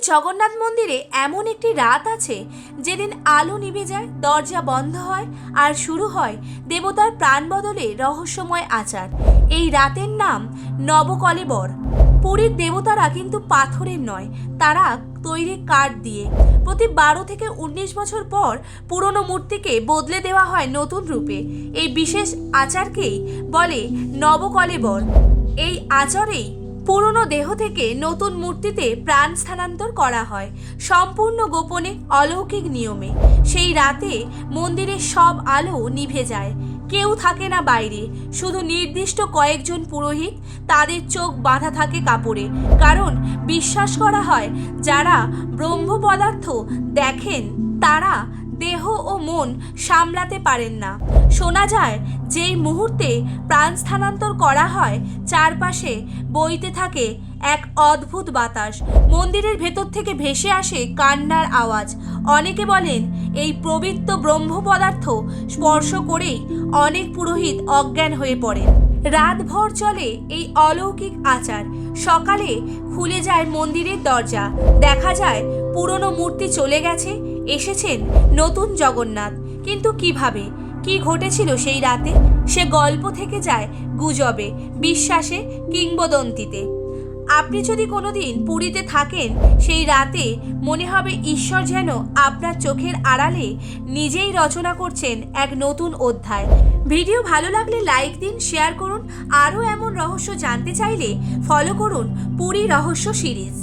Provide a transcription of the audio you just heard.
জগন্নাথ মন্দিরে এমন একটি রাত আছে যেদিন আলো নিভে যায়, দরজা বন্ধ হয় আর শুরু হয় দেবতার প্রাণ বদলে রহস্যময় আচার। এই রাতের নাম নবকলেবর। পুরীর দেবতারা কিন্তু পাথরের নয়, তারা তৈরি কাঠ দিয়ে। প্রতি 12 থেকে 19 বছর পর পুরনো মূর্তিকে বদলে দেওয়া হয় নতুন রূপে। এই বিশেষ আচারকেই বলে নবকলেবর। এই আচারেই পুরনো দেহ থেকে নতুন মূর্তিতে প্রাণ স্থানান্তর করা হয়, সম্পূর্ণ গোপনে, অলৌকিক নিয়মে। সেই রাতে মন্দিরের সব আলো নিভে যায়, কেউ থাকে না বাইরে, শুধু নির্দিষ্ট কয়েকজন পুরোহিত। তাদের চোখ বাঁধা থাকে কাপড়ে, কারণ বিশ্বাস করা হয় যারা ব্রহ্ম পদার্থ দেখেন তারা দেহ ও মন সামলাতে পারেন না। শোনা যায় যেই মুহূর্তে প্রাণ স্থানান্তর করা হয়, চারপাশে বইতে থাকে এক অদ্ভুত বাতাস। মন্দিরের ভেতর থেকে ভেসে আসে কান্নার আওয়াজ। অনেকে বলেন এই পবিত্র ব্রহ্ম পদার্থ স্পর্শ করেই অনেক পুরোহিত অজ্ঞান হয়ে পড়েন। রাতভর চলে এই অলৌকিক আচার। সকালে খুলে যায় মন্দিরের দরজা, দেখা যায় পুরনো মূর্তি চলে গেছে, এসেছেন নতুন জগন্নাথ। কিন্তু কিভাবে, কি ঘটেছিল সেই রাতে, সে গল্প থেকে যায় গুজবে, বিশ্বাসে, কিংবদন্তিতে। আপনি যদি কোনোদিন পুরীতে থাকেন, সেই রাতে মনে হবে ঈশ্বর যেন আপনার চোখের আড়ালে নিজেই রচনা করছেন এক নতুন অধ্যায়। ভিডিও ভালো লাগলে লাইক দিন, শেয়ার করুন। আরও এমন রহস্য জানতে চাইলে ফলো করুন পুরী রহস্য সিরিজ।